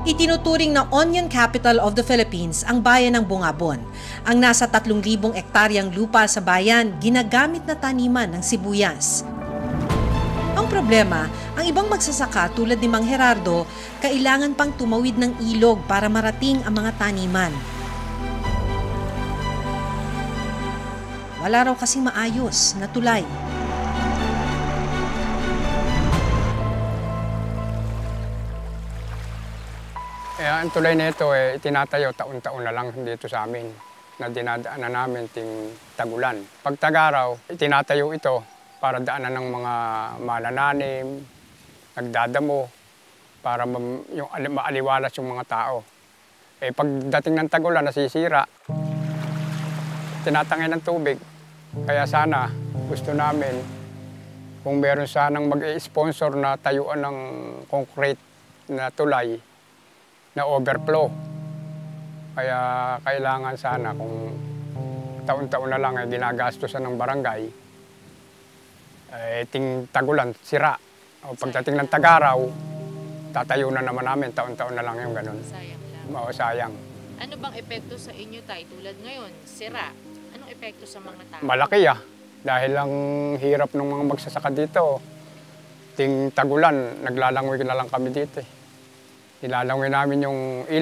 Itinuturing na onion capital of the Philippines ang bayan ng Bungabon. Ang nasa 3,000 ektaryang lupa sa bayan ginagamit na taniman ng sibuyas. Ang problema, ang ibang magsasaka tulad ni Mang Gerardo, kailangan pang tumawid ng ilog para marating ang mga taniman. Wala raw kasing maayos na tulay. Ang tulay na ito, itinatayo taon-taon na lang dito sa amin na dinadaanan namin ting tagulan. Pag tag-araw, itinatayo ito para daanan ng mga manananim, nagdadamo, para maaliwalas yung mga tao. Pagdating ng tagulan, nasisira, tinatangay ng tubig. Kaya sana, gusto namin, kung meron sanang mag-sponsor na tayuan ng concrete na tulay, na overflow. Kaya kailangan sana kung taon-taon na lang ay ginagastusan ng barangay, ting tagulan, sira. O pagdating ng tag-araw, tatayo na naman namin, taon-taon na lang yung ganun. Sayang lang. Oo, sayang. Ano bang epekto sa inyo, Tay? Tulad ngayon, sira. Anong epekto sa mga tao? Malaki dahil ang hirap ng mga magsasaka dito. Ting tagulan, naglalangwig na lang kami dito. Nilalangwig namin yung ilaw.